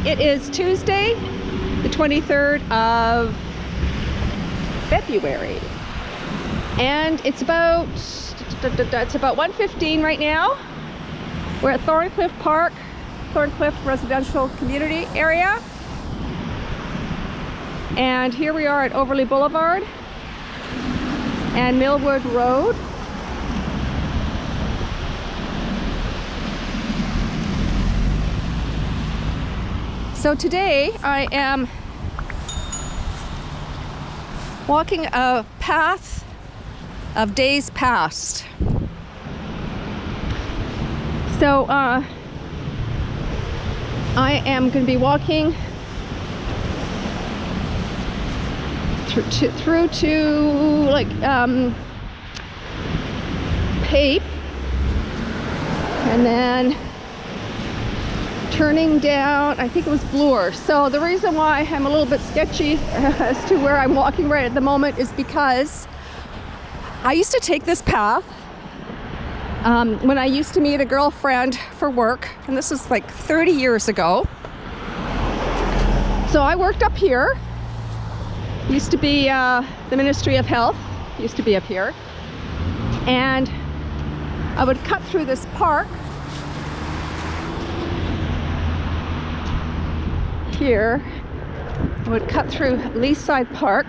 It is Tuesday, the 23rd of February, and it's about 1:15 right now. We're at Thorncliffe Park, Thorncliffe Residential Community Area, and here we are at Overley Boulevard and Millwood Road. So today I am walking a path of days past. So I am going to be walking through to like Pape, and then turning down, I think it was Bloor. So the reason why I'm a little bit sketchy as to where I'm walking right at the moment is because I used to take this path when I used to meet a girlfriend for work, and this is like 30 years ago. So I worked up here. Used to be the Ministry of Health, used to be up here. And I would cut through this park here. I would cut through Leaside Park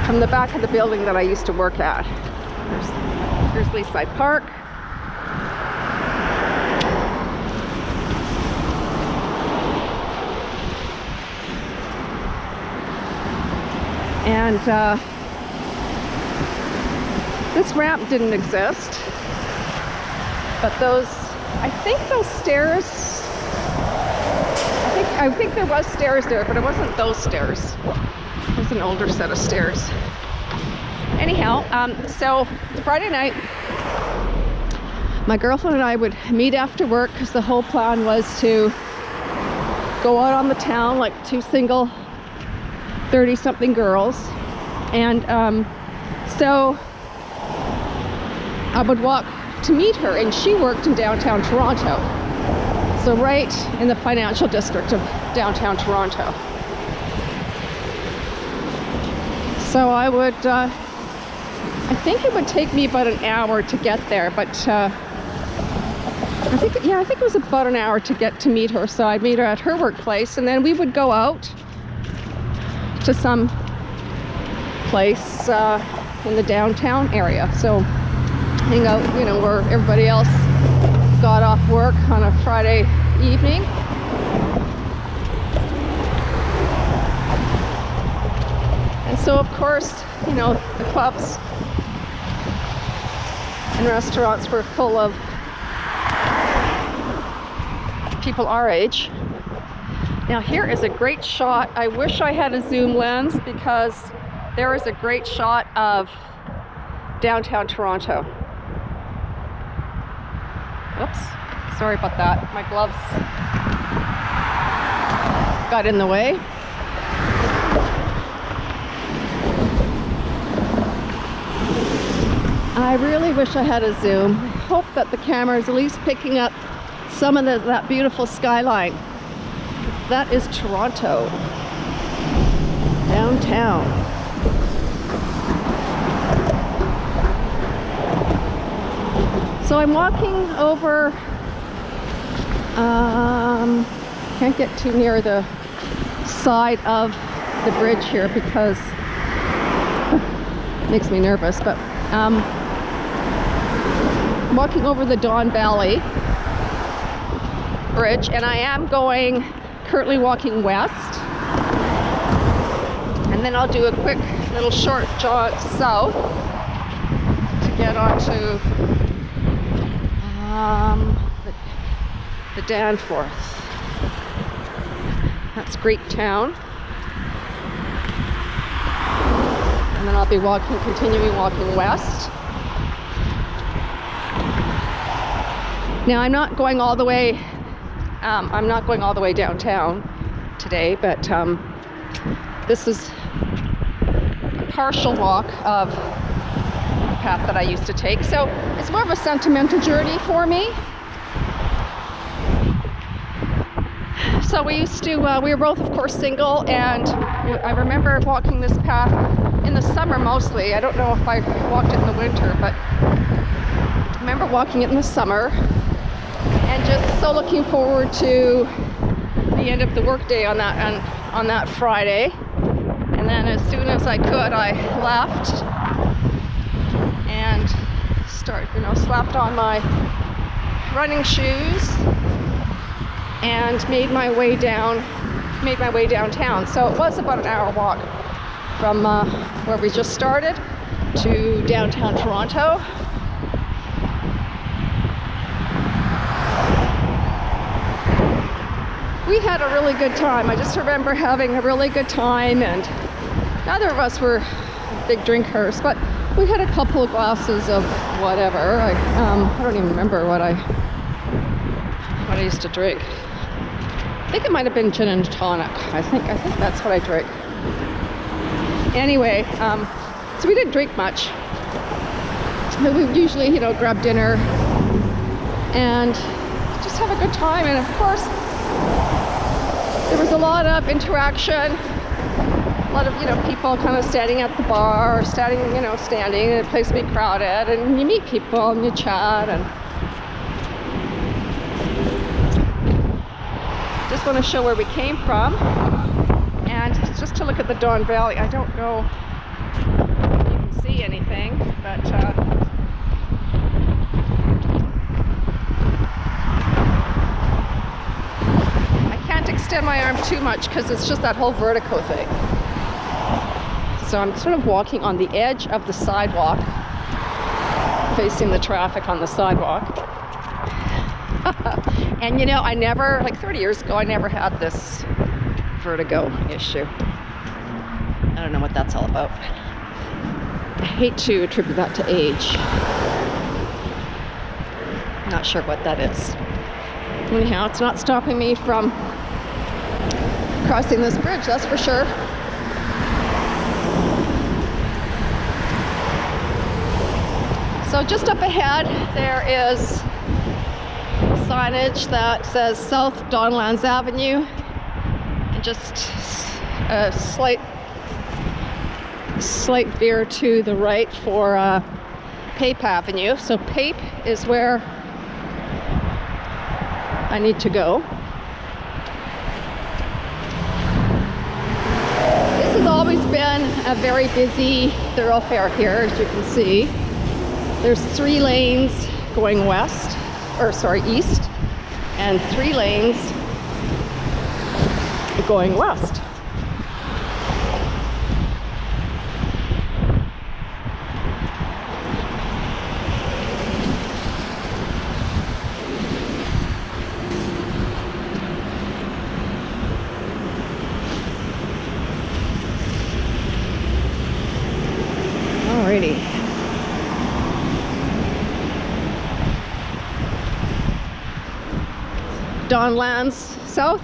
from the back of the building that I used to work at. Here's Leaside Park. And this ramp didn't exist, but I think those stairs, I think there was stairs there, but it wasn't those stairs. It was an older set of stairs. Anyhow, so Friday night, my girlfriend and I would meet after work because the whole plan was to go out on the town like two single 30-something girls. And so I would walk to meet her, and she worked in downtown Toronto. So right in the financial district of downtown Toronto. So I would, I think it would take me about an hour to get there, but I think it was about an hour to get to meet her. So I'd meet her at her workplace, and then we would go out to some place in the downtown area. So hang out, where everybody else got off work on a Friday evening. And so of course, the clubs and restaurants were full of people our age. Now here is a great shot. I wish I had a zoom lens because there is a great shot of downtown Toronto. Oops, sorry about that. My gloves got in the way. I really wish I had a zoom. I hope that the camera is at least picking up some of that beautiful skyline. That is Toronto, downtown. So I'm walking over, can't get too near the side of the bridge here because it makes me nervous, but I'm walking over the Don Valley Bridge, and I am currently walking west, and then I'll do a quick little short jog south to get onto the Danforth. That's Greektown. And then I'll be continuing walking west. Now I'm not going all the way downtown today, but this is a partial walk of a path that I used to take. So it's more of a sentimental journey for me. So we used to, we were both, of course, single, and I remember walking this path in the summer mostly. I don't know if I walked it in the winter, but I remember walking it in the summer and just so looking forward to the end of the workday on that Friday. And then as soon as I could, I left and slapped on my running shoes and made my way downtown. So it was about an hour walk from where we just started to downtown Toronto. We had a really good time. I just remember having a really good time, and neither of us were big drinkers, but we had a couple of glasses of whatever. I don't even remember what I used to drink. I think it might have been gin and tonic. I think that's what I drank. Anyway, so we didn't drink much. But we would usually, grab dinner and just have a good time. And of course, there was a lot of interaction, a lot of, people kind of standing at the bar, or standing, and the place would be crowded, and you meet people and you chat, and just want to show where we came from, and just to look at the Don Valley. I don't know if you can see anything, but I can't extend my arm too much because it's just that whole vertigo thing. So I'm sort of walking on the edge of the sidewalk, facing the traffic on the sidewalk. And I never, like 30 years ago, I never had this vertigo issue. I don't know what that's all about. I hate to attribute that to age. Not sure what that is. Anyhow, it's not stopping me from crossing this bridge, that's for sure. So just up ahead, there is signage that says South Donlands Avenue, and just a slight veer to the right for Pape Avenue. So Pape is where I need to go. This has always been a very busy thoroughfare here, as you can see. There's 3 lanes going east, and 3 lanes going west. Alrighty. Donlands South.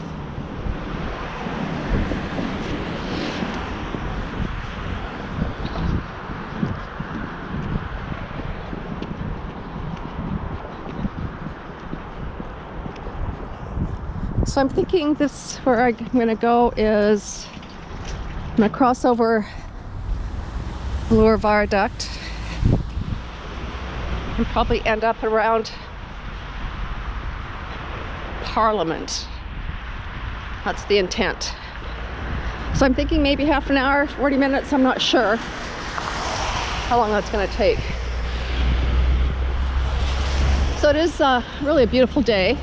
So I'm thinking where I'm going to go is, I'm going to cross over Bloor Viaduct and probably end up around Parliament. That's the intent. So I'm thinking maybe half an hour, 40 minutes, I'm not sure how long that's going to take. So it is really a beautiful day.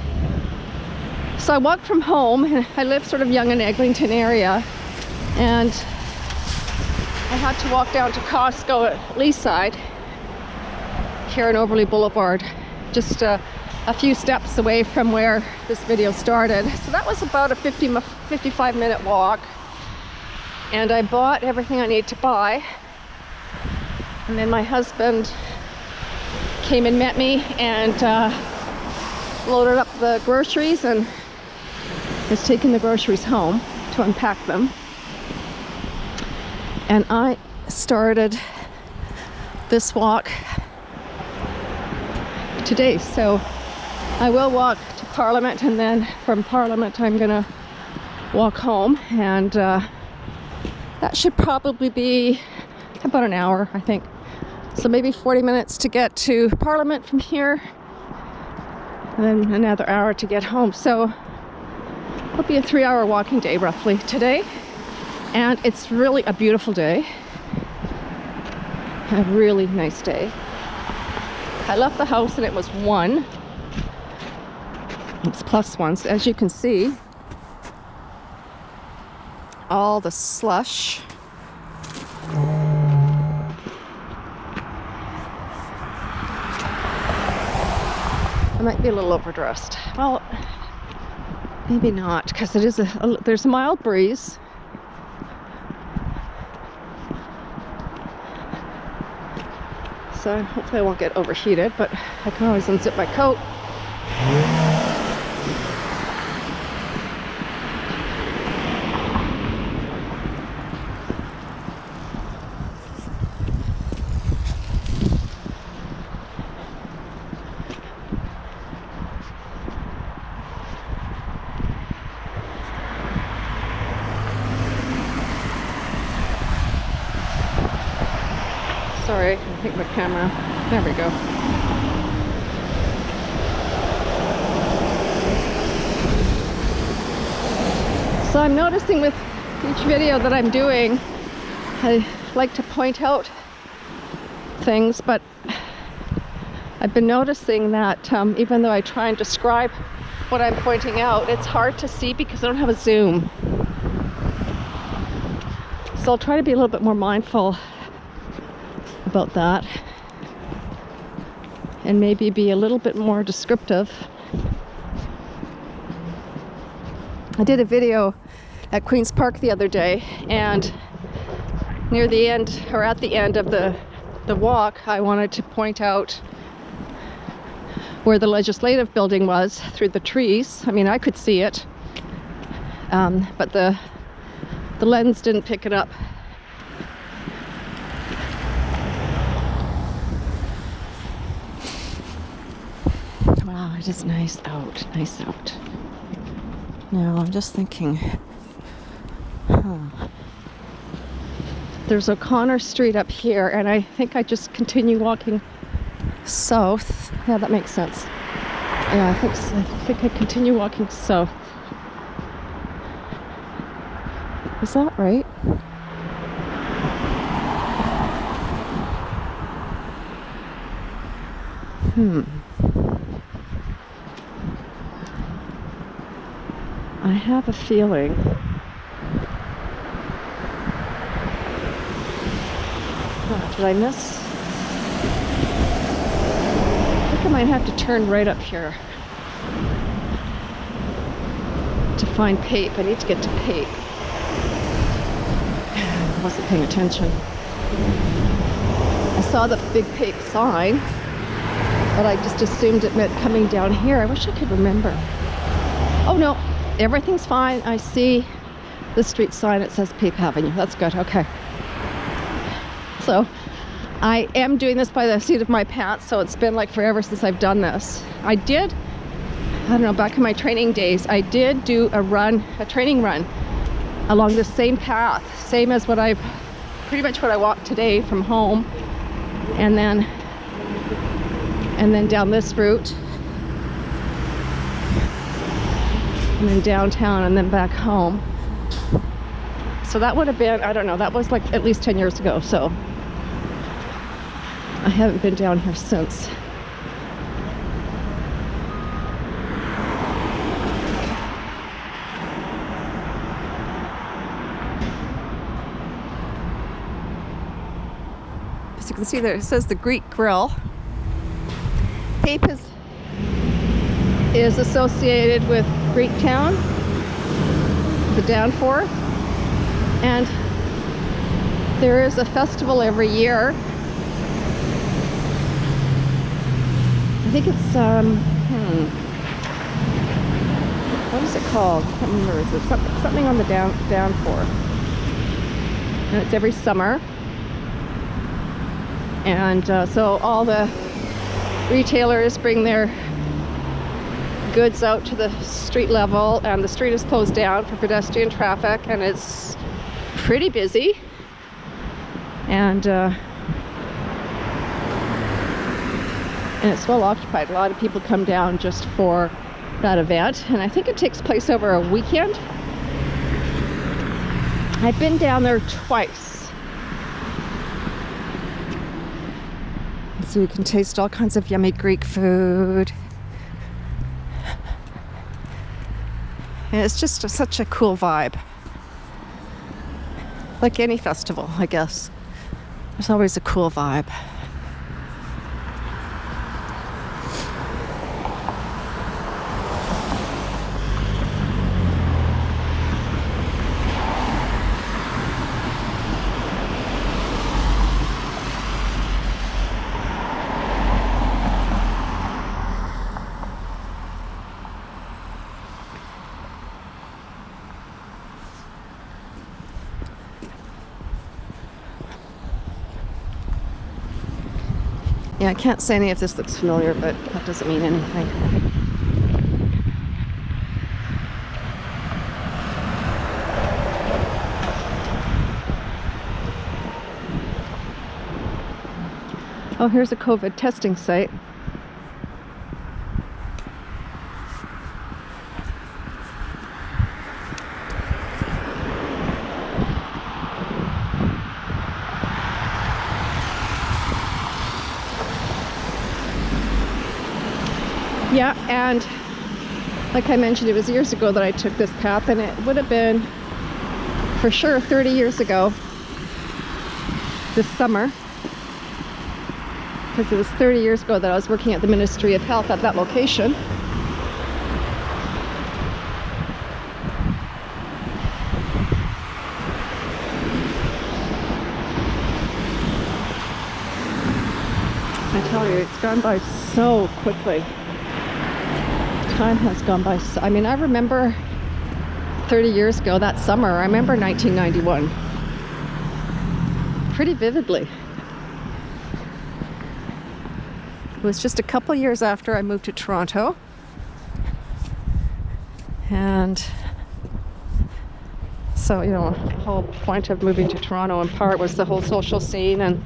So I walk from home, and I live sort of Yonge and Eglinton area, and I had to walk down to Costco at Leaside here on Overley Boulevard, just a few steps away from where this video started. So that was about a 55-minute walk, and I bought everything I need to buy. And then my husband came and met me and loaded up the groceries and is taking the groceries home to unpack them. And I started this walk today. So I will walk to Parliament, and then from Parliament I'm gonna walk home, and that should probably be about an hour, I think. So maybe 40 minutes to get to Parliament from here, and then another hour to get home. So it'll be a 3-hour walking day roughly today, and it's really a beautiful day. A really nice day. I left the house and it was 1. It's +1, so as you can see, all the slush. I might be a little overdressed. Well, maybe not, because it is there's a mild breeze. So hopefully I won't get overheated, but I can always unzip my coat. Sorry, I think my camera, there we go. So I'm noticing with each video that I'm doing, I like to point out things, but I've been noticing that even though I try and describe what I'm pointing out, it's hard to see because I don't have a zoom. So I'll try to be a little bit more mindful about that, and maybe be a little bit more descriptive. I did a video at Queen's Park the other day, and near the end, or at the end of the walk, I wanted to point out where the legislative building was through the trees. I mean, I could see it, but the lens didn't pick it up. Wow, it is nice out, nice out. Now I'm just thinking, there's O'Connor Street up here, and I think I just continue walking south. Yeah, that makes sense. Yeah, I think I continue walking south. Is that right? I have a feeling did I miss? I think I might have to turn right up here to find Pape. I need to get to Pape. I wasn't paying attention. I saw the big Pape sign, but I just assumed it meant coming down here. I wish I could remember. Oh no, everything's fine. I see the street sign. It says Pape Avenue. That's good. Okay. So I am doing this by the seat of my pants, so it's been like forever since I've done this. I don't know, back in my training days, I did do a training run along the same path, same as pretty much what I walked today from home, and then down this route, and then downtown, and then back home. So that would have been, I don't know, that was like at least 10 years ago, so I haven't been down here since. As you can see there, it says the Greek Grill. Pape is associated with Greek Town, the Danforth, and there is a festival every year. I think it's what is it called? I can't remember. Is it something on the Danforth? And it's every summer. And so all the retailers bring their goods out to the street level, and the street is closed down for pedestrian traffic, and it's pretty busy. And it's well occupied. A lot of people come down just for that event, and I think it takes place over a weekend. I've been down there twice. So you can taste all kinds of yummy Greek food. And it's just such a cool vibe. Like any festival, I guess. There's always a cool vibe. Yeah, I can't say any of this looks familiar, but that doesn't mean anything. Oh, here's a COVID testing site. Yeah, and like I mentioned, it was years ago that I took this path, and it would have been for sure 30 years ago this summer, because it was 30 years ago that I was working at the Ministry of Health at that location. I tell you, it's gone by so quickly. Time has gone by so, I mean, I remember 30 years ago, that summer, I remember 1991 pretty vividly. It was just a couple years after I moved to Toronto, and so, you know, the whole point of moving to Toronto in part was the whole social scene, and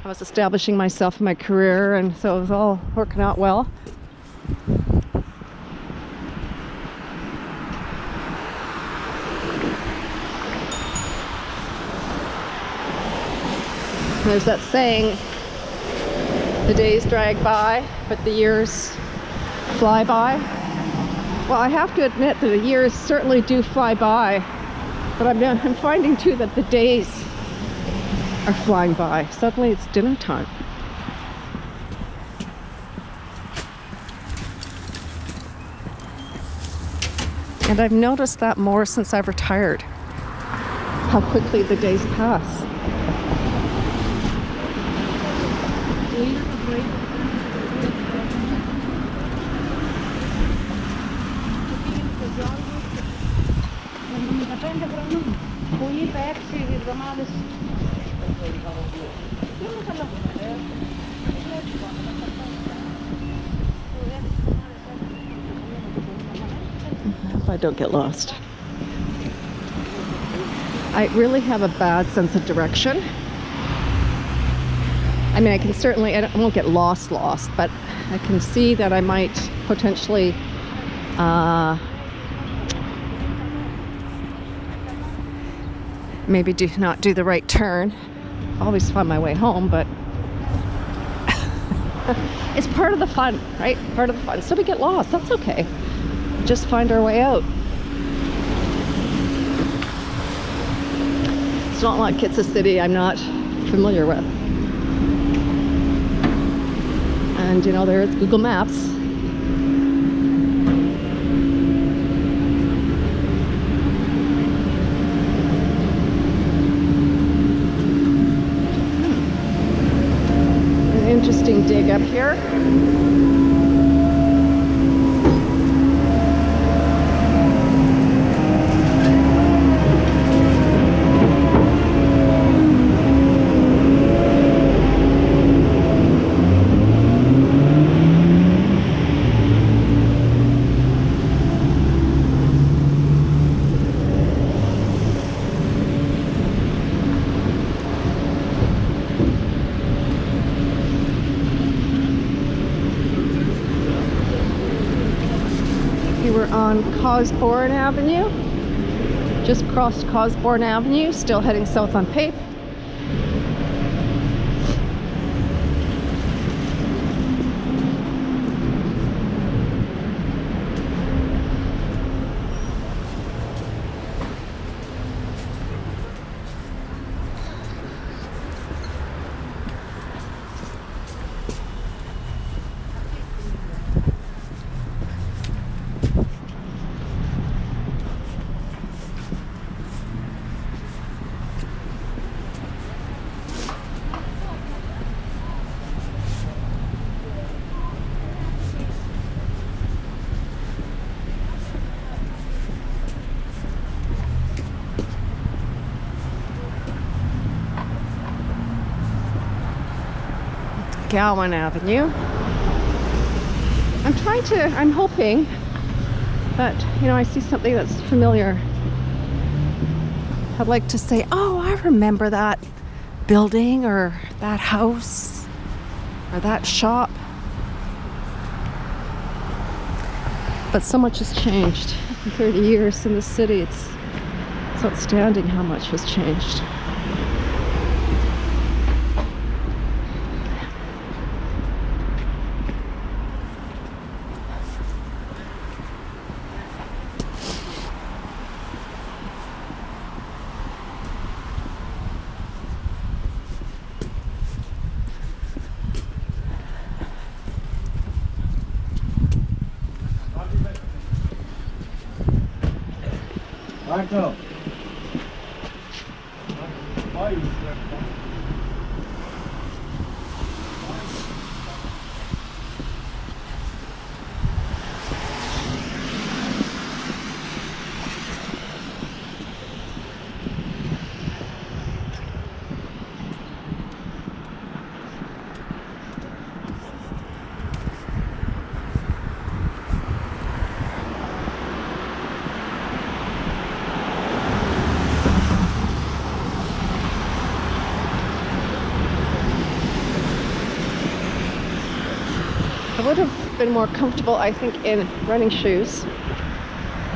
I was establishing myself in my career, and so it was all working out well. There's that saying, the days drag by, but the years fly by. Well, I have to admit that the years certainly do fly by, but I'm finding too that the days are flying by. Suddenly it's dinner time. And I've noticed that more since I've retired, how quickly the days pass. If I don't get lost. I really have a bad sense of direction. I mean, I can certainly, I won't get lost, but I can see that I might potentially maybe not do the right turn. I always find my way home, but it's part of the fun, right? Part of the fun. So we get lost, that's okay. Just find our way out. It's not like it's a city I'm not familiar with. And you know, there's Google Maps. An interesting dig up here. on Cosbourne Avenue. Just crossed Cosbourne Avenue, still heading south on Pape. Gowan Avenue. I'm hoping that, I see something that's familiar. I'd like to say, oh, I remember that building or that house or that shop. But so much has changed in 30 years in the city. It's outstanding how much has changed. Marco. I would have been more comfortable, I think, in running shoes.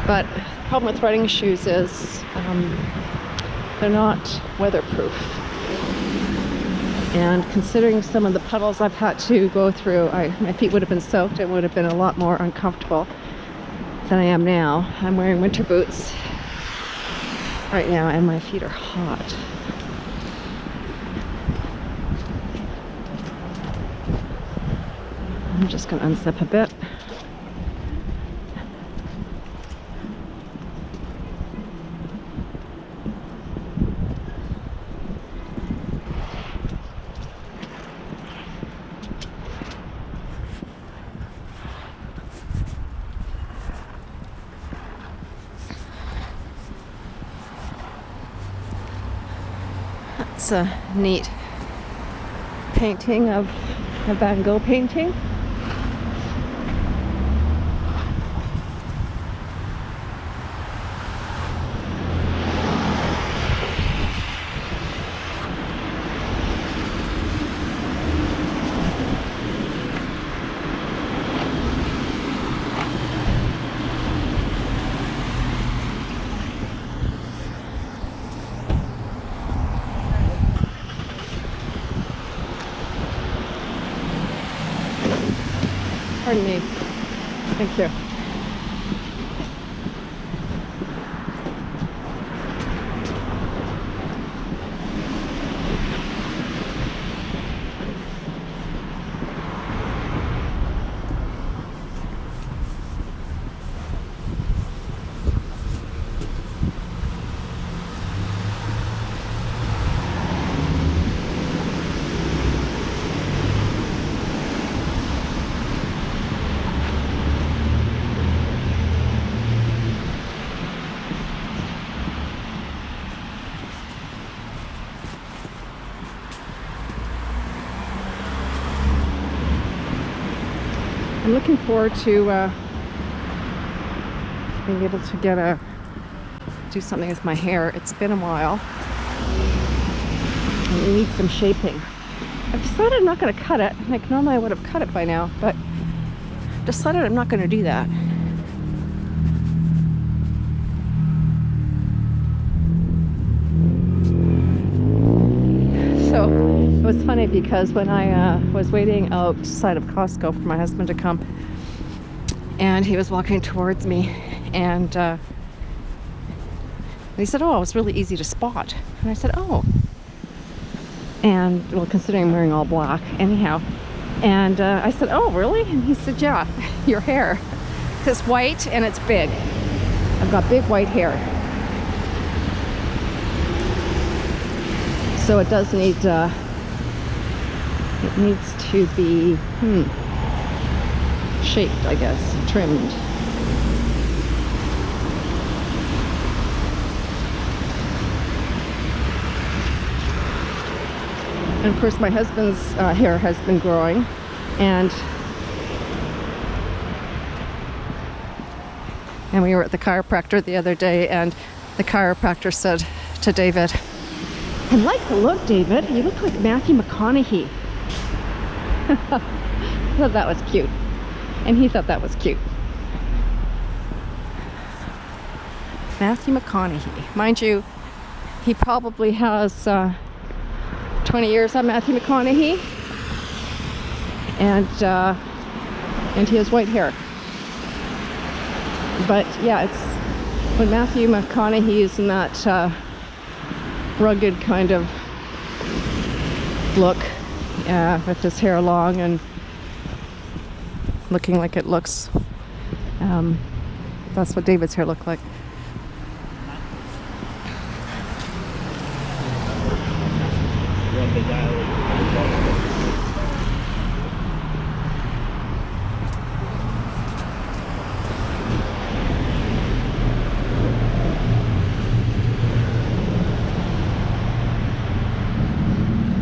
But the problem with running shoes is they're not weatherproof. And considering some of the puddles I've had to go through, my feet would have been soaked and would have been a lot more uncomfortable than I am now. I'm wearing winter boots right now and my feet are hot. I'm just going to unzip a bit. That's a neat painting of a Van Gogh painting. Pardon me. Thank you. I'm looking forward to being able to do something with my hair. It's been a while. And it needs some shaping. I've decided I'm not going to cut it. Like normally I would have cut it by now, but decided I'm not going to do that. funny because when I was waiting outside of Costco for my husband to come, and he was walking towards me, and he said, "Oh, it's really easy to spot." And I said, "Oh." And, well, considering I'm wearing all black anyhow. And I said, "Oh, really?" And he said, "Yeah, your hair. It's white and it's big. I've got big white hair. So it does need, it needs to be, shaped, I guess, trimmed." And of course my husband's hair has been growing, and we were at the chiropractor the other day, and the chiropractor said to David, "I like the look, David. You look like Matthew McConaughey." I thought that was cute, and he thought that was cute. Matthew McConaughey. Mind you, he probably has 20 years on Matthew McConaughey, and he has white hair. But yeah, it's when Matthew McConaughey is in that rugged kind of look, with his hair long and looking like it looks. That's what David's hair looked like.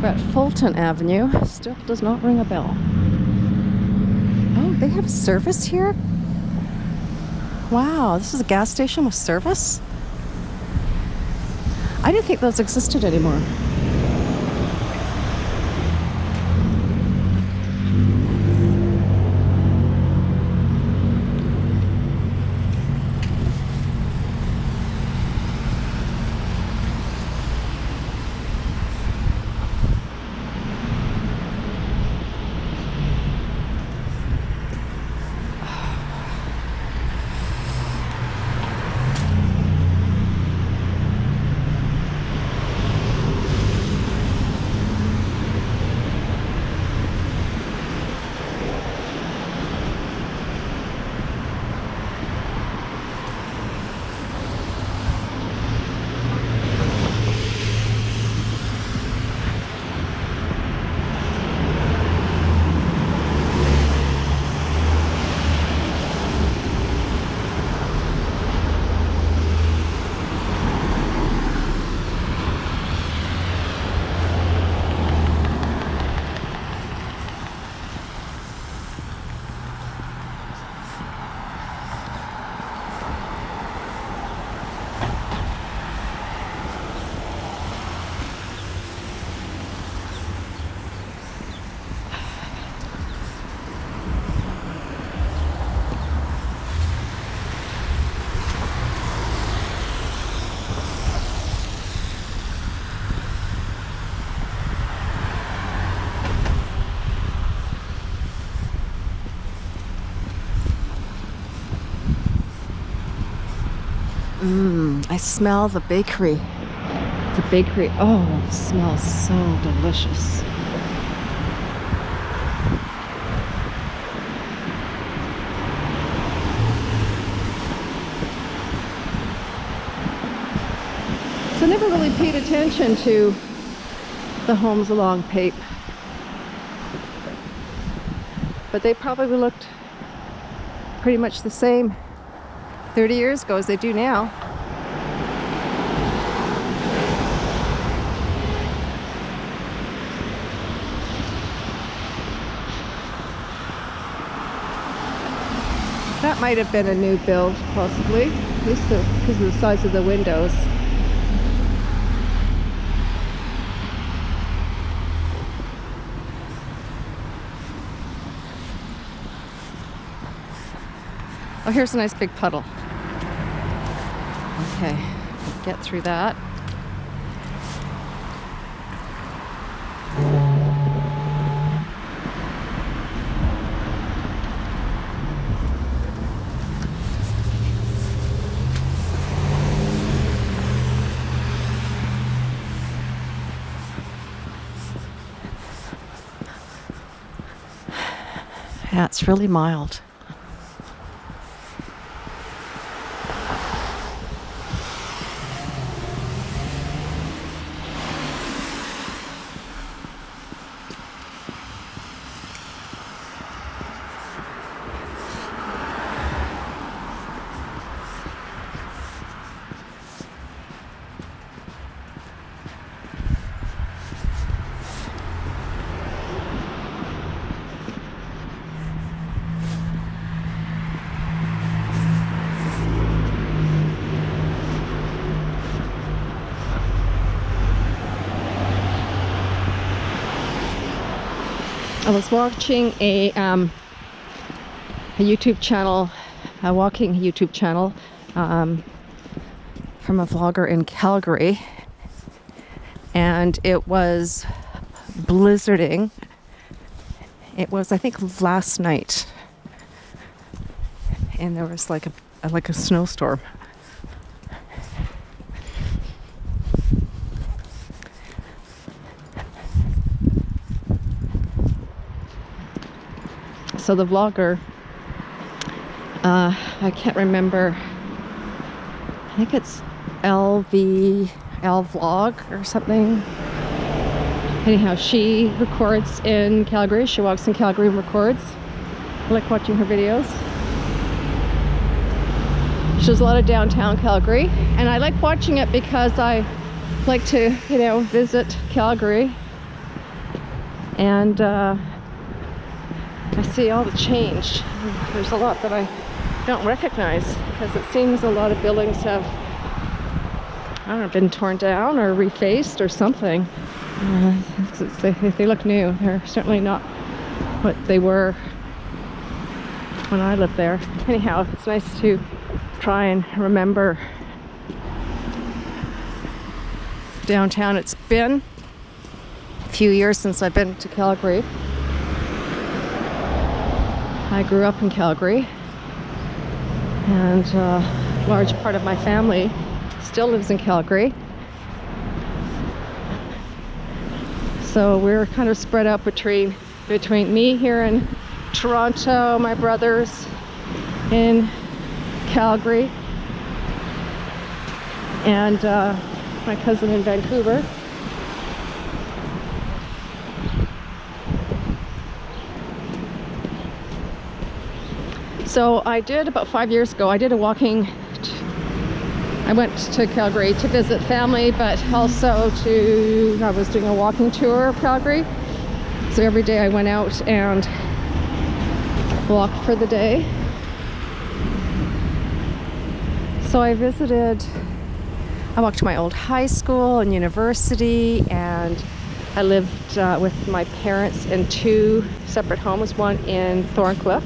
We're at Fulton Avenue. Still does not ring a bell. Oh, they have service here? Wow, this is a gas station with service? I didn't think those existed anymore. I smell the bakery. The bakery, oh, it smells so delicious. So I never really paid attention to the homes along Pape, but they probably looked pretty much the same 30 years ago as they do now. That might have been a new build, possibly, at least because of the size of the windows. Oh, here's a nice big puddle. Okay, get through that. Yeah, it's really mild. I was watching a YouTube channel, a walking YouTube channel from a vlogger in Calgary, and it was blizzarding. It was, I think, last night, and there was like a snowstorm. So the vlogger, I can't remember, I think it's L Vlog or something. Anyhow, she records in Calgary. She walks in Calgary and records. I like watching her videos. She does a lot of downtown Calgary, and I like watching it because I like to, visit Calgary, and I see all the change. There's a lot that I don't recognize because it seems a lot of buildings have, I don't know, been torn down or refaced or something. They look new. They're certainly not what they were when I lived there. Anyhow, it's nice to try and remember downtown. It's been a few years since I've been to Calgary. I grew up in Calgary, and a large part of my family still lives in Calgary. So we're kind of spread out between me here in Toronto, my brothers in Calgary, and my cousin in Vancouver. So I did, about 5 years ago, I did a walking, I went to Calgary to visit family, but also I was doing a walking tour of Calgary. So every day I went out and walked for the day. So I walked to my old high school and university, and I lived with my parents in 2 separate homes, one in Thorncliffe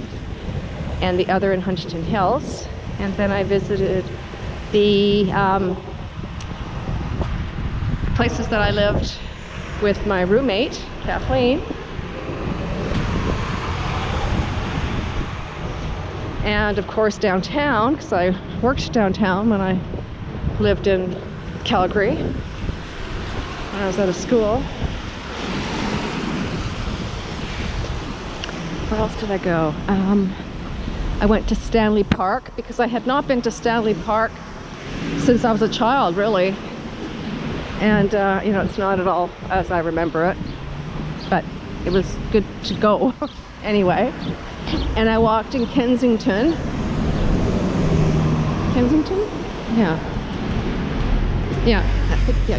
and the other in Huntington Hills. And then I visited the places that I lived with my roommate, Kathleen. And of course downtown, because I worked downtown when I lived in Calgary, when I was out of school. Where else did I go? I went to Stanley Park because I had not been to Stanley Park since I was a child, really. And, it's not at all as I remember it, but it was good to go anyway. And I walked in Kensington. Kensington? Yeah,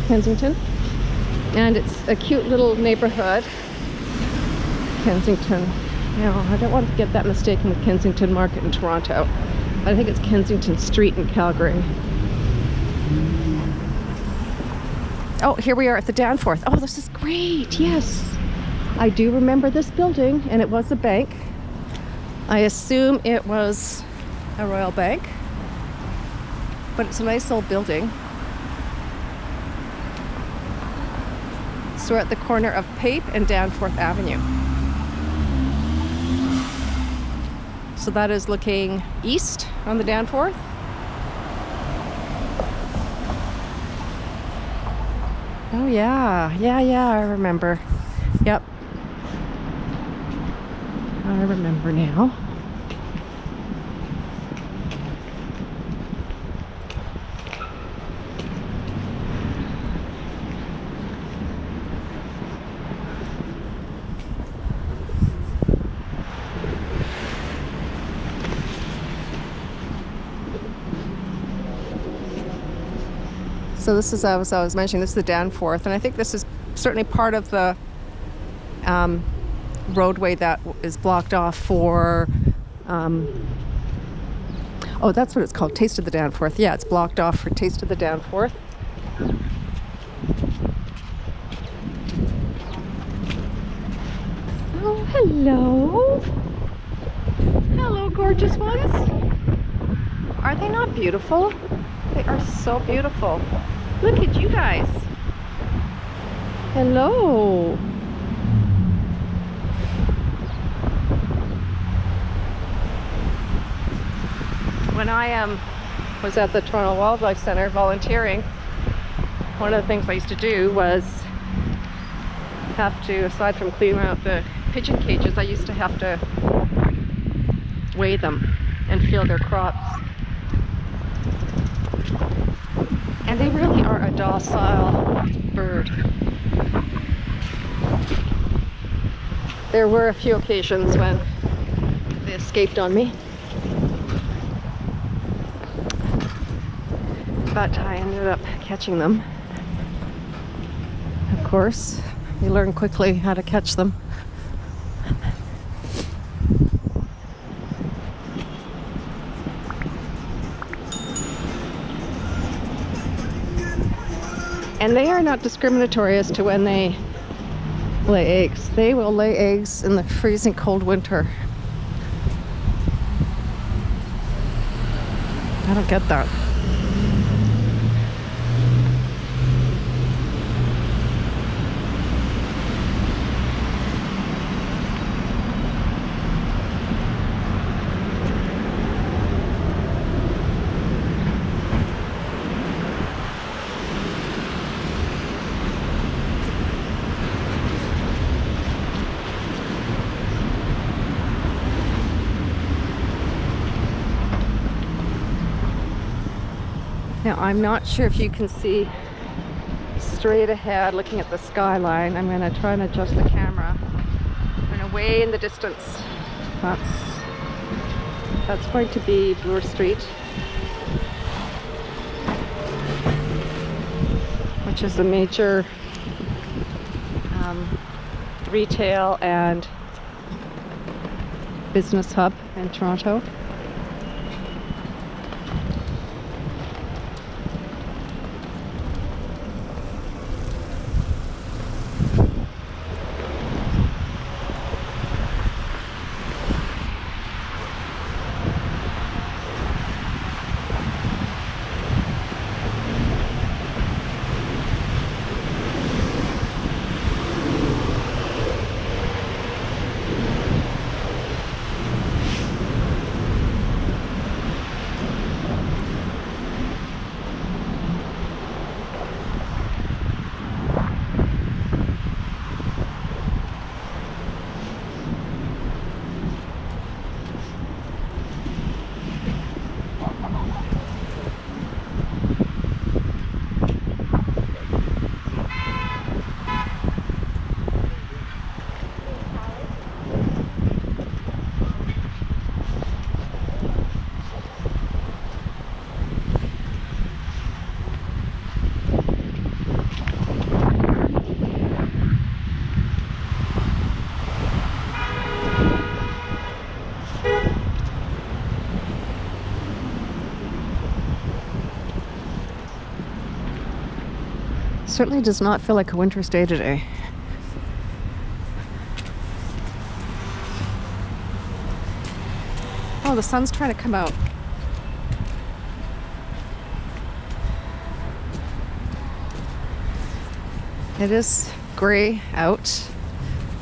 Kensington. And it's a cute little neighborhood, Kensington. I don't want to get that mistaken with Kensington Market in Toronto. I think it's Kensington Street in Calgary. Oh, here we are at the Danforth. Oh, this is great. Yes. I do remember this building, and it was a bank. I assume it was a Royal Bank, but it's a nice old building. So we're at the corner of Pape and Danforth Avenue. So that is looking east on the Danforth. Oh yeah, I remember. Yep. I remember now. So this is, as I was mentioning, this is the Danforth, and I think this is certainly part of the roadway that is blocked off for, oh, that's what it's called, Taste of the Danforth. Yeah, it's blocked off for Taste of the Danforth. Oh, hello. Hello, gorgeous ones. Are they not beautiful? They are so beautiful. Look at you guys. Hello. When I was at the Toronto Wildlife Centre volunteering, one of the things I used to do was have to, aside from cleaning out the pigeon cages, I used to have to weigh them and feel their crops. And they really are a docile bird. There were a few occasions when they escaped on me, but I ended up catching them. Of course, you learn quickly how to catch them. And they are not discriminatory as to when they lay eggs. They will lay eggs in the freezing cold winter. I don't get that. Now, I'm not sure if you can see straight ahead looking at the skyline. I'm going to try and adjust the camera. And away in the distance, that's going to be Bloor Street, which is a major retail and business hub in Toronto. Certainly does not feel like a winter's day today. Oh, the sun's trying to come out. It is gray out,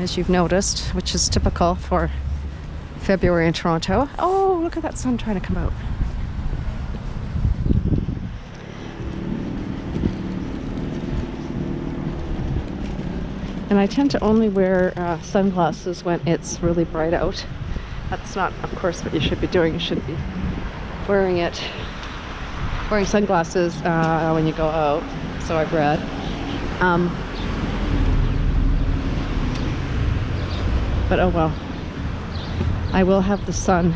as you've noticed, which is typical for February in Toronto. Oh, look at that sun trying to come out. And I tend to only wear sunglasses when it's really bright out. That's not, of course, what you should be doing. You should be wearing sunglasses when you go out. So I've read. But oh well. I will have the sun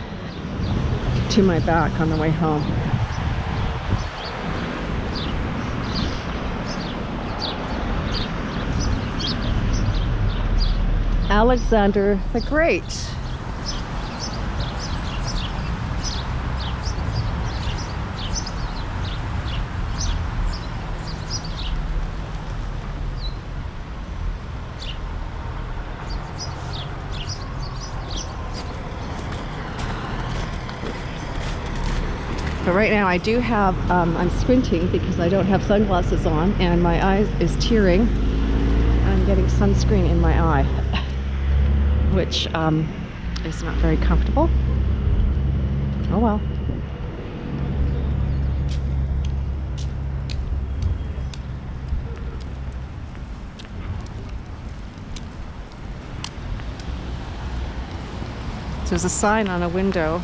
to my back on the way home. Alexander the Great. But right now I do have, I'm squinting because I don't have sunglasses on and my eye is tearing. I'm getting sunscreen in my eye, which is not very comfortable. Oh well. So there's a sign on a window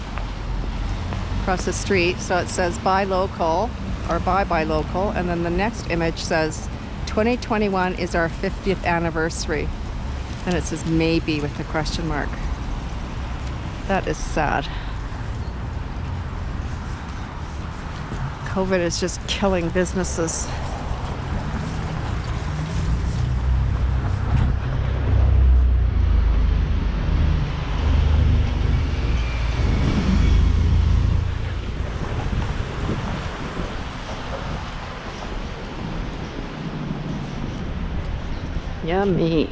across the street, so it says buy local or buy local, and then the next image says 2021 is our 50th anniversary, and it says maybe with a question mark. That is sad. COVID is just killing businesses. Yummy.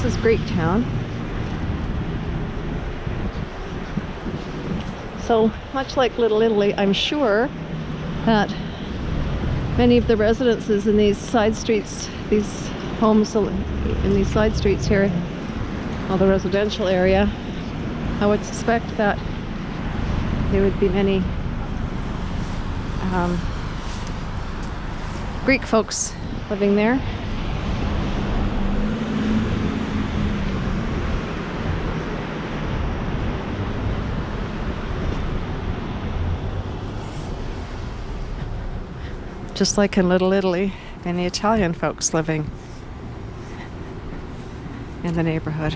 This is Great Town. So much like Little Italy, I'm sure that many of the residences in these side streets, these homes in these side streets here, all the residential area, I would suspect that there would be many Greek folks living there. Just like in Little Italy, many Italian folks living in the neighborhood.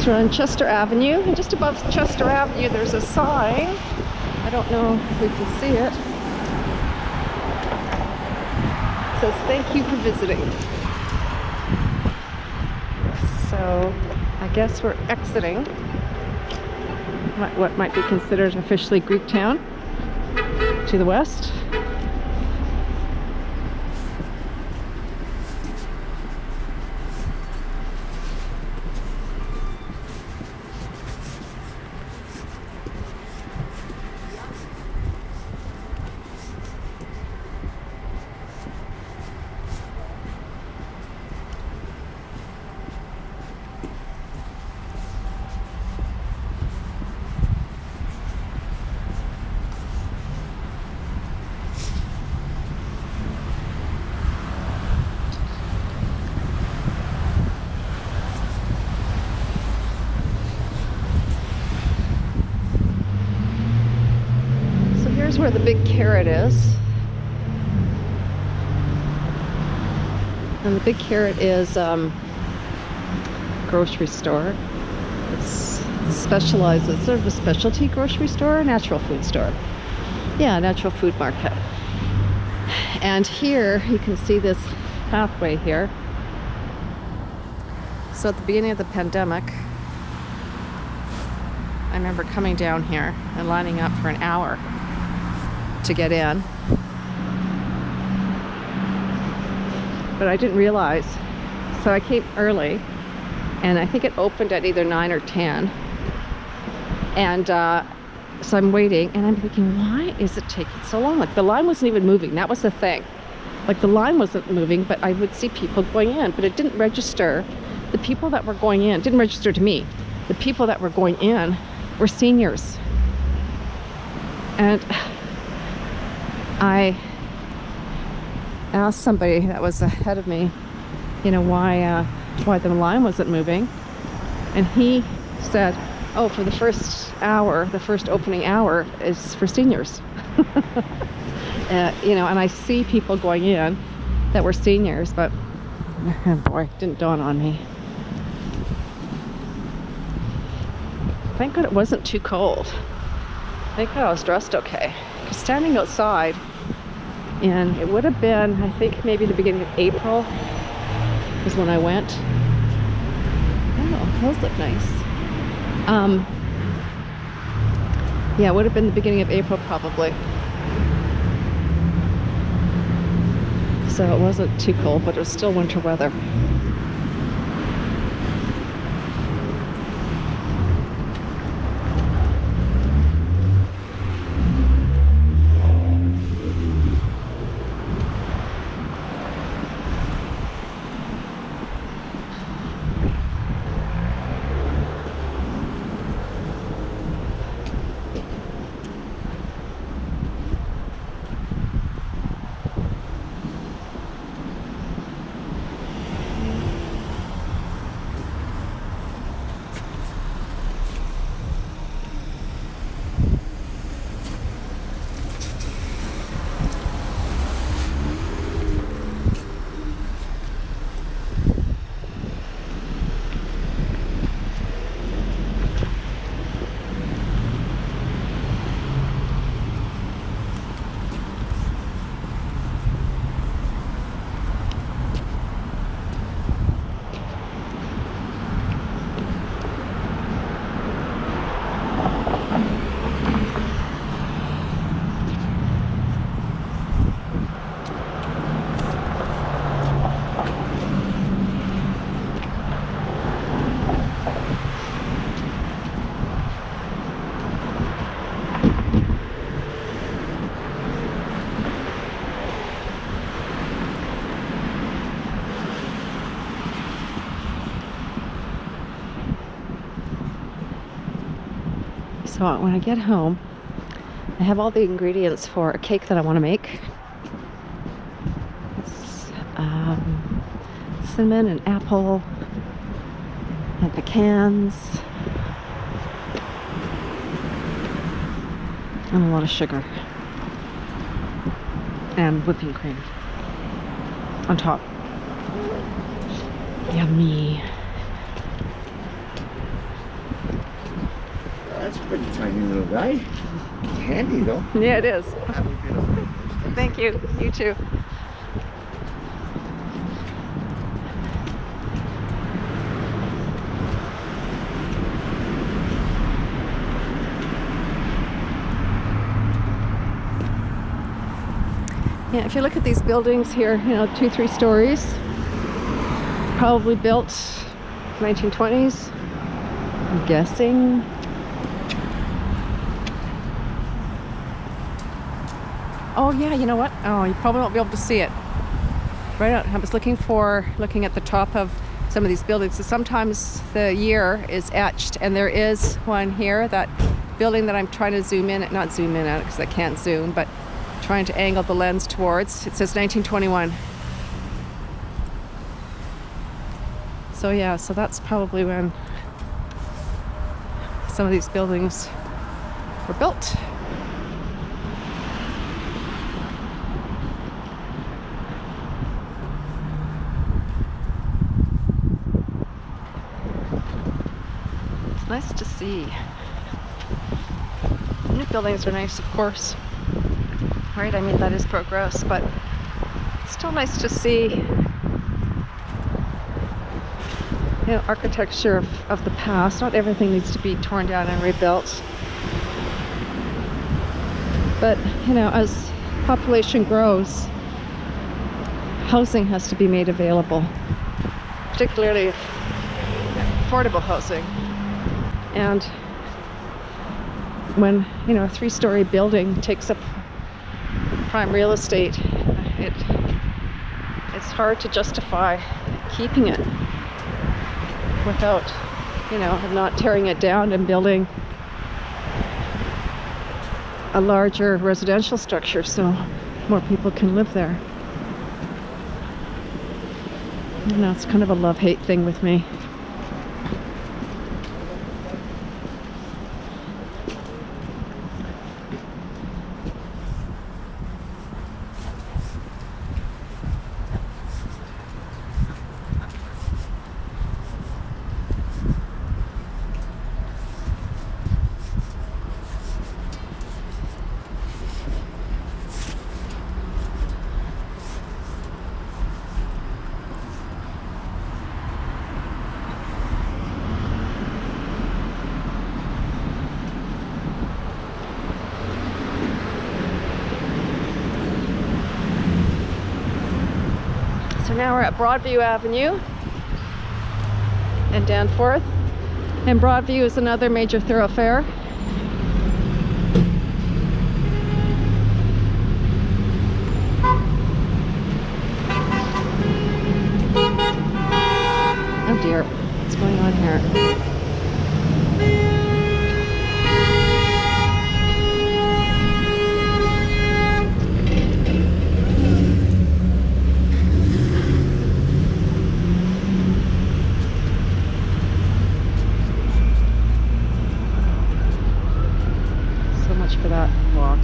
We're on Chester Avenue, and just above Chester Avenue there's a sign. I don't know if we can see it. It says thank you for visiting. So I guess we're exiting what might be considered officially Greek Town to the west. here's where the big carrot is. And the big carrot is grocery store. It's specialized, it's sort of a specialty grocery store, natural food store. Yeah, natural food market. And here you can see this pathway here. So at the beginning of the pandemic, I remember coming down here and lining up for an hour to get in. But I didn't realize. So I came early, and I think it opened at either 9 or 10. And so I'm waiting, and I'm thinking, why is it taking so long? Like, the line wasn't even moving. That was the thing. Like, the line wasn't moving, but I would see people going in, but it didn't register. The people that were going in didn't register to me. The people that were going in were seniors. And I asked somebody that was ahead of me, you know, why the line wasn't moving. And he said, oh, for the first hour, the first opening hour is for seniors. You know, and I see people going in that were seniors, but boy, it didn't dawn on me. Thank God it wasn't too cold. Thank God I was dressed okay. Because standing outside, and it would have been, I think, maybe the beginning of April was when I went. Oh, those look nice. Yeah, it would have been the beginning of April probably. So it wasn't too cold, but it was still winter weather. So when I get home, I have all the ingredients for a cake that I want to make. It's cinnamon and apple and pecans and a lot of sugar and whipping cream on top. Yummy. That's a pretty tiny little guy. It's handy though. Yeah, it is. Have a beautiful day. Thank you. You too. Yeah, if you look at these buildings here, you know, 2-3 stories, probably built 1920s, I'm guessing. Oh yeah, you know what? Oh, you probably won't be able to see it. Right out, I was looking at the top of some of these buildings. So sometimes the year is etched, and there is one here, that building that I'm trying to zoom in, not zoom in at it because I can't zoom, but trying to angle the lens towards. It says 1921. So yeah, so that's probably when some of these buildings were built. Nice to see. New buildings are nice, of course. Right, I mean, that is progress, but it's still nice to see, you know, architecture of the past. Not everything needs to be torn down and rebuilt. But, you know, as population grows, housing has to be made available, particularly affordable housing. And when, you know, a 3-story building takes up prime real estate, it's hard to justify keeping it without, you know, not tearing it down and building a larger residential structure so more people can live there. You know, it's kind of a love-hate thing with me. So now we're at Broadview Avenue in Danforth, and Broadview is another major thoroughfare. Oh dear, what's going on here? For that walk.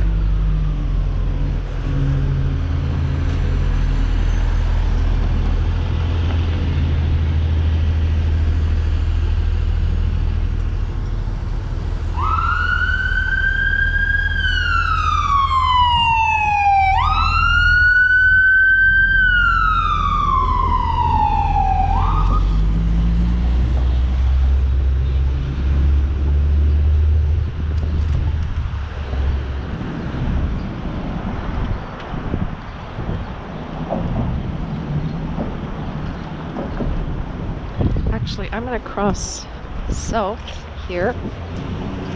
Actually, I'm going to cross south here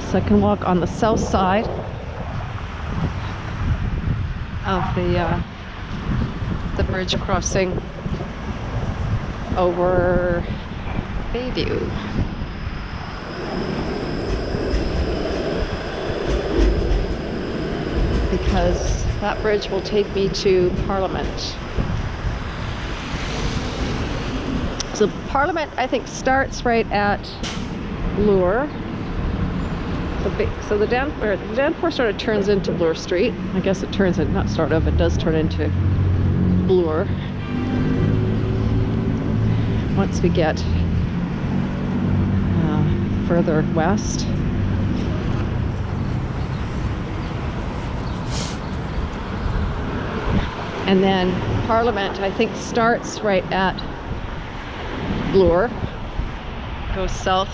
so I can walk on the south side of the bridge crossing over Bayview. Because that bridge will take me to Parliament. So Parliament, I think, starts right at Bloor. So the Danforth sort of turns into Bloor Street. I guess it turns it, not sort of, it does turn into Bloor. Once we get further west. And then Parliament, I think, starts right at Bloor, goes south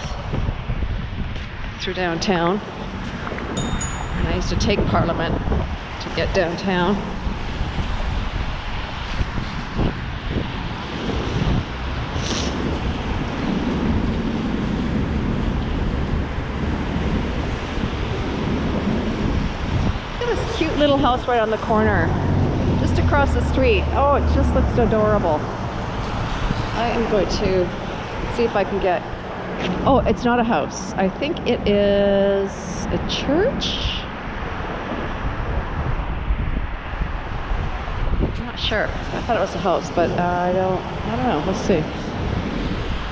through downtown, and I used to take Parliament to get downtown. Look at this cute little house right on the corner, just across the street. Oh, it just looks adorable. I am going to see if I can get... Oh, it's not a house. I think it is a church? I'm not sure. I thought it was a house, but I don't know. Let's see.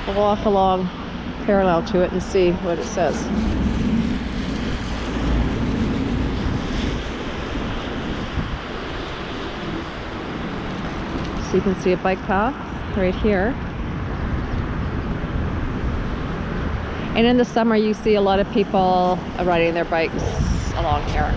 We'll walk along parallel to it and see what it says. So you can see a bike path right here. And in the summer, you see a lot of people riding their bikes along here.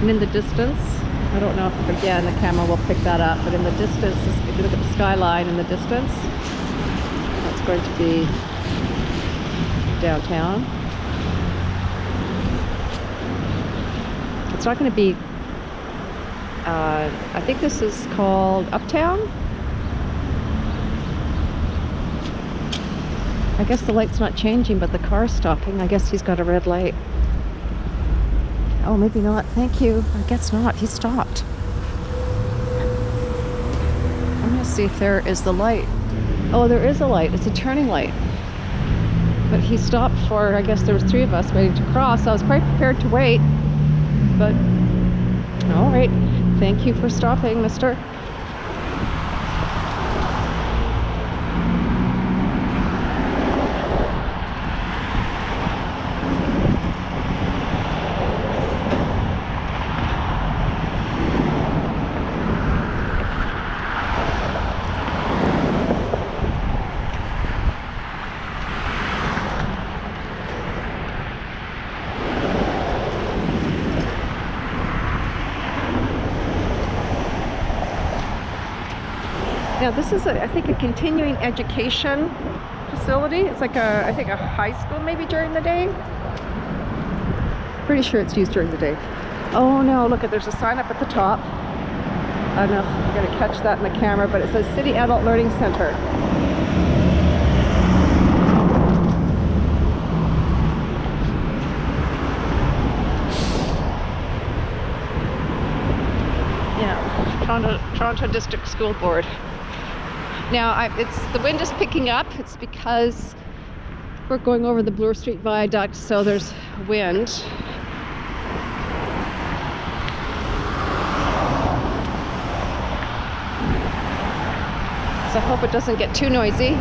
And in the distance, I don't know if, again, the camera will pick that up, but in the distance, if you look at the skyline in the distance, that's going to be downtown. It's not going to be, I think this is called Uptown. I guess the light's not changing, but the car's stopping. I guess he's got a red light. Oh, maybe not. Thank you. I guess not. He stopped. I'm going to see if there is the light. Oh, there is a light. It's a turning light. But he stopped for, I guess there was 3 of us waiting to cross. I was quite prepared to wait. But, all right. Thank you for stopping, mister. Now this is, I think, a continuing education facility. It's like I think a high school maybe during the day. Pretty sure it's used during the day. Oh no, look, there's a sign up at the top. I don't know if you're going to catch that in the camera, but it says City Adult Learning Center. Yeah, Toronto District School Board. Now, the wind is picking up. It's because we're going over the Bloor Street Viaduct, so there's wind. So I hope it doesn't get too noisy.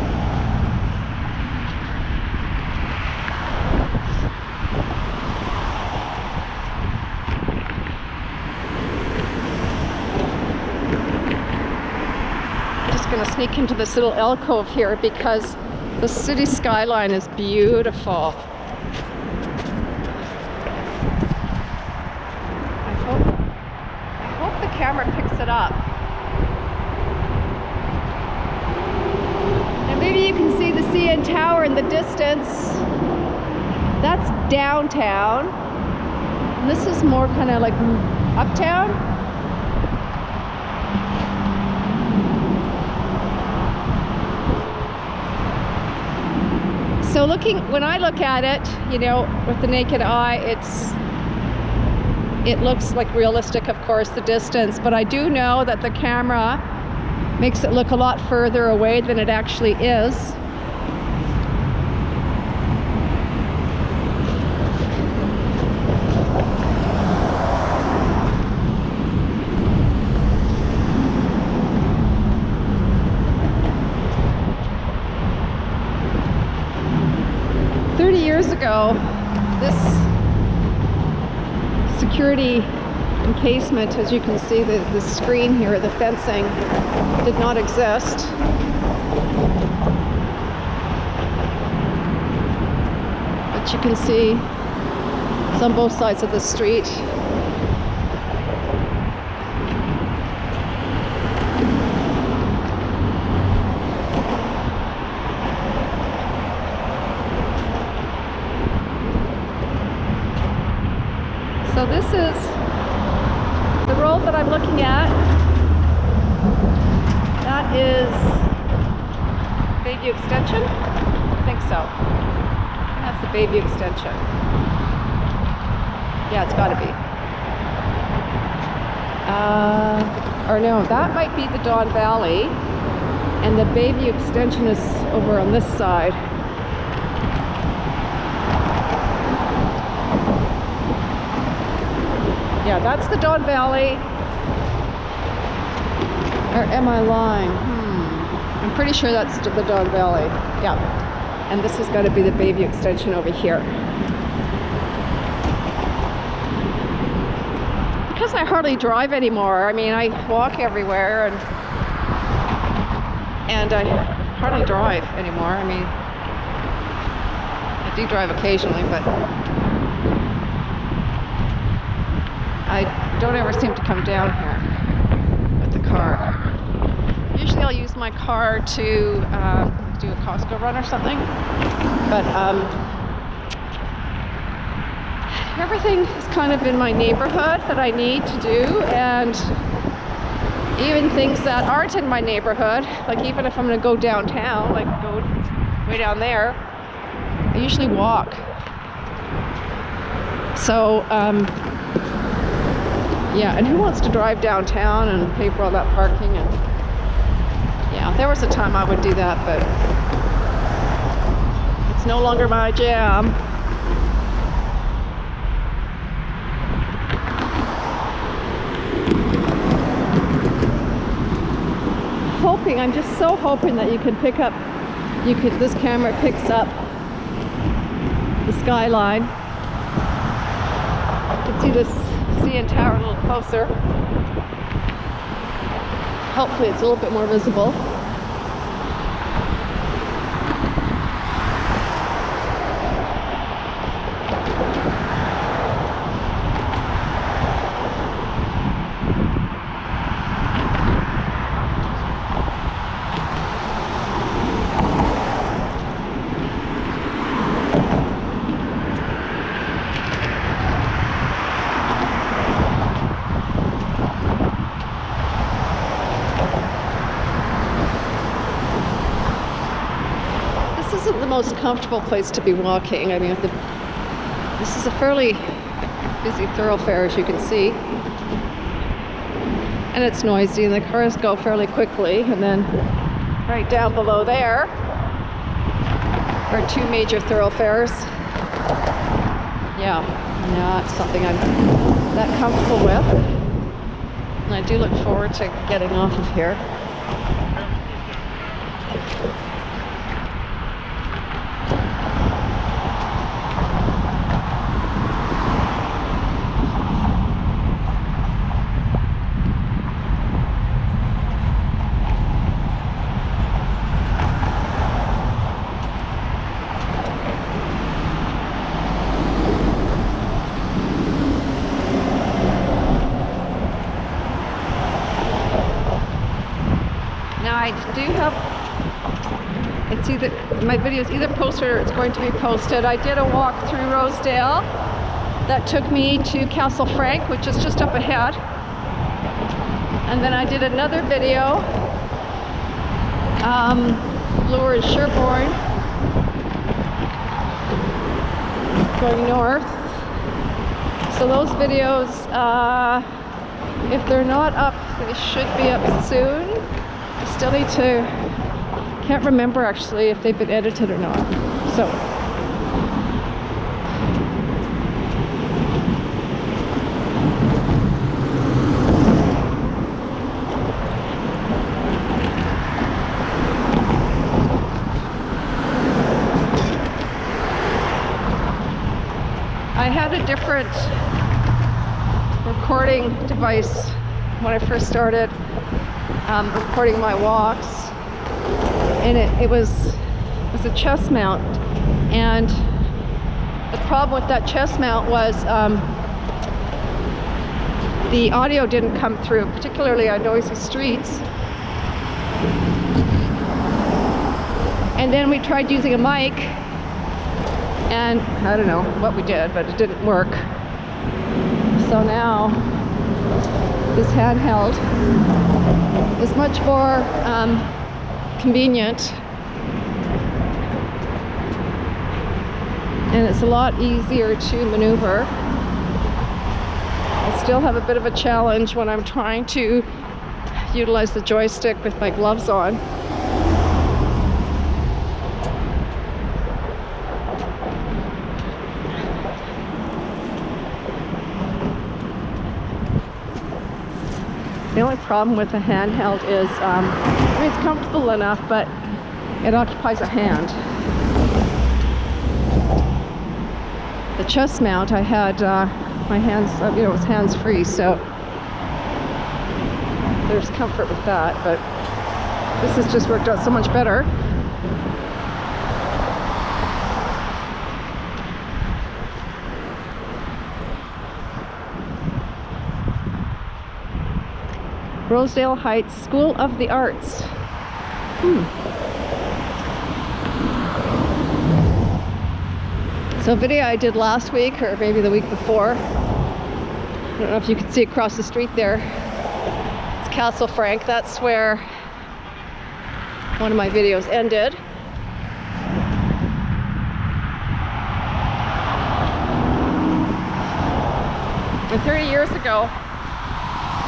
Going to sneak into this little alcove here because the city skyline is beautiful. I hope the camera picks it up. And maybe you can see the CN Tower in the distance. That's downtown. And this is more kind of like uptown. So when I look at it, you know, with the naked eye, it looks like realistic, of course, the distance, but I do know that the camera makes it look a lot further away than it actually is. Years ago, this security encasement, as you can see, the screen here, the fencing, did not exist. But you can see it's on both sides of the street. So this is the road that I'm looking at. That is Bayview Extension? I think so. That's the Bayview Extension. Yeah, it's gotta be. Or no, that might be the Don Valley. And the Bayview Extension is over on this side. Yeah, that's the Don Valley. Or am I lying? I'm pretty sure that's the Dog Valley. Yeah. And this has got to be the Bayview extension over here. Because I hardly drive anymore. I mean, I walk everywhere and I hardly drive anymore. I mean, I do drive occasionally, but I don't ever seem to come down here with the car. Usually I'll use my car to do a Costco run or something, but everything is kind of in my neighborhood that I need to do, and even things that aren't in my neighborhood, like even if I'm going to go downtown, like go way down there, I usually walk. So yeah, and who wants to drive downtown and pay for all that parking? And yeah, there was a time I would do that, but it's no longer my jam. I'm just so hoping that you can pick up, this camera picks up the skyline. You can see this CN Tower a little closer. Hopefully it's a little bit more visible. Isn't the most comfortable place to be walking. I mean, this is a fairly busy thoroughfare, as you can see, and it's noisy, and the cars go fairly quickly. And then right down below there are two major thoroughfares. Yeah, not something I'm that comfortable with, and I do look forward to getting off of here. I do have, it's either, my video is either posted or it's going to be posted. I did a walk through Rosedale that took me to Castle Frank, which is just up ahead. And then I did another video, Bloor and Sherborne, going north. So those videos, if they're not up, they should be up soon. I still need to, can't remember actually if they've been edited or not. So I had a different recording device when I first started recording my walks, and it was a chest mount, and the problem with that chest mount was the audio didn't come through, particularly on noisy streets. And then we tried using a mic, and I don't know what we did, but it didn't work. So now this handheld is much more convenient, and it's a lot easier to maneuver. I still have a bit of a challenge when I'm trying to utilize the joystick with my gloves on. The only problem with the handheld is I mean, it's comfortable enough, but it occupies a hand. The chest mount, I had my hands, it was hands-free, so there's comfort with that, but this has just worked out so much better. Rosedale Heights School of the Arts. So a video I did last week, or maybe the week before, I don't know if you can see across the street there, it's Castle Frank. That's where one of my videos ended. And 30 years ago,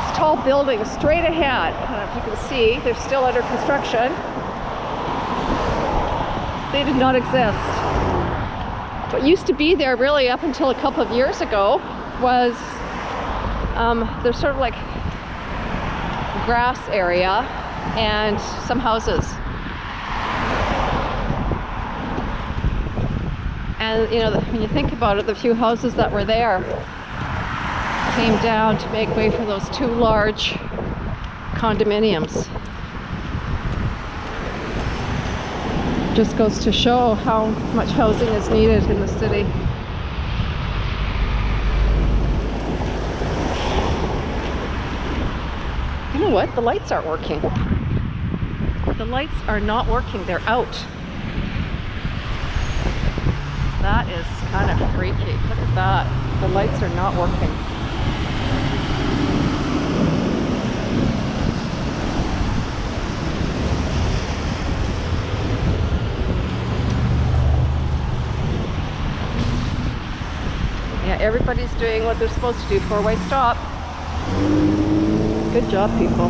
this tall building straight ahead, I don't know if you can see, they're still under construction. They did not exist. What used to be there really up until a couple of years ago was there's sort of like grass area and some houses. And you know, when you think about it, the few houses that were there came down to make way for those two large condominiums. Just goes to show how much housing is needed in the city. You know what? The lights aren't working. The lights are not working. They're out. That is kind of freaky. Look at that. The lights are not working. Yeah, everybody's doing what they're supposed to do. Four-way stop. Good job, people.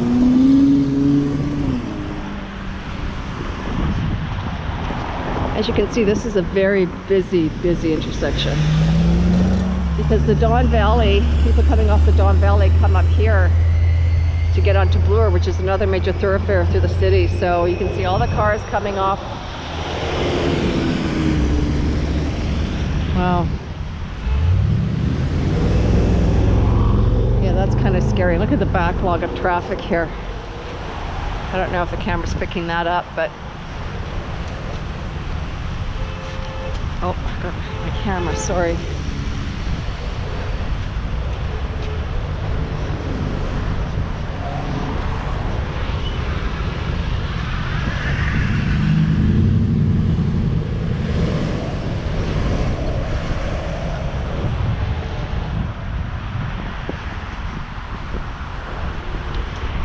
As you can see, this is a very busy intersection. Because the Don Valley, people coming off the Don Valley come up here to get onto Bloor, which is another major thoroughfare through the city. So you can see all the cars coming off. Wow. That's kind of scary. Look at the backlog of traffic here. I don't know if the camera's picking that up, but oh, I got my camera, sorry.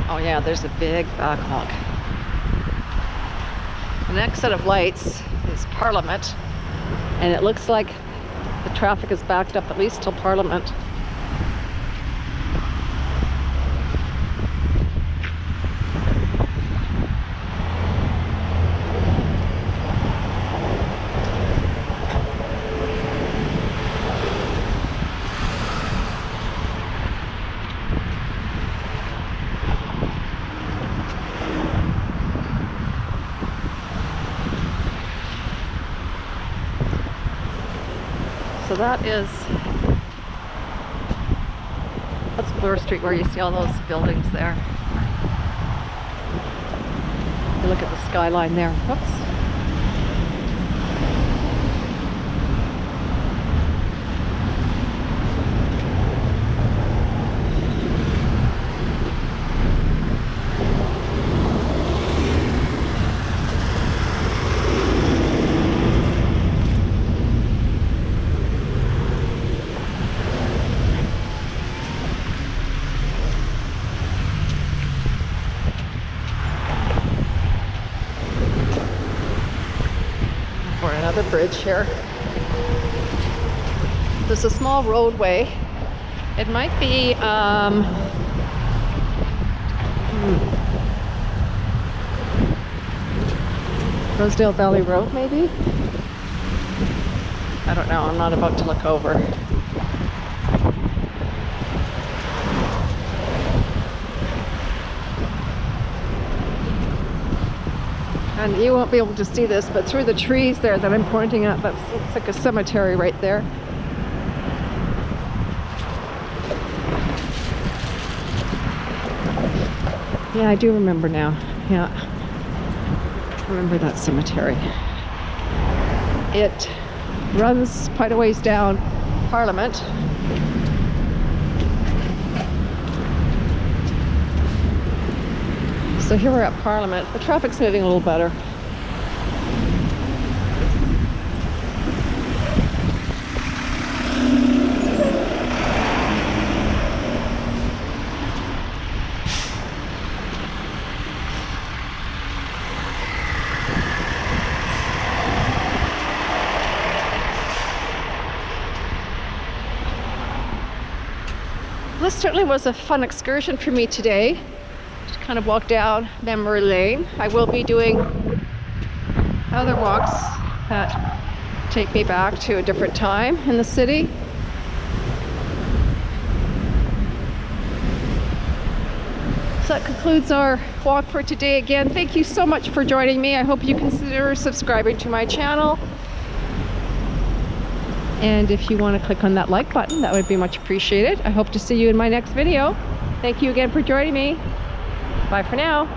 Oh yeah, there's a big backlog. The next set of lights is Parliament, and it looks like the traffic is backed up at least till Parliament. So that's Bloor Street, where you see all those buildings there. You look at the skyline there. Whoops. Another bridge here. There's a small roadway. It might be Rosedale Valley Road, maybe? I don't know. I'm not about to look over. And you won't be able to see this, but through the trees there that I'm pointing at, it's like a cemetery right there. Yeah, I do remember now. Yeah. I remember that cemetery. It runs quite a ways down Parliament. So here we're at Parliament. The traffic's moving a little better. This certainly was a fun excursion for me today. Just kind of walk down memory lane. I will be doing other walks that take me back to a different time in the city. So that concludes our walk for today. Again, thank you so much for joining me. I hope you consider subscribing to my channel. And if you want to click on that like button, that would be much appreciated. I hope to see you in my next video. Thank you again for joining me. Bye for now.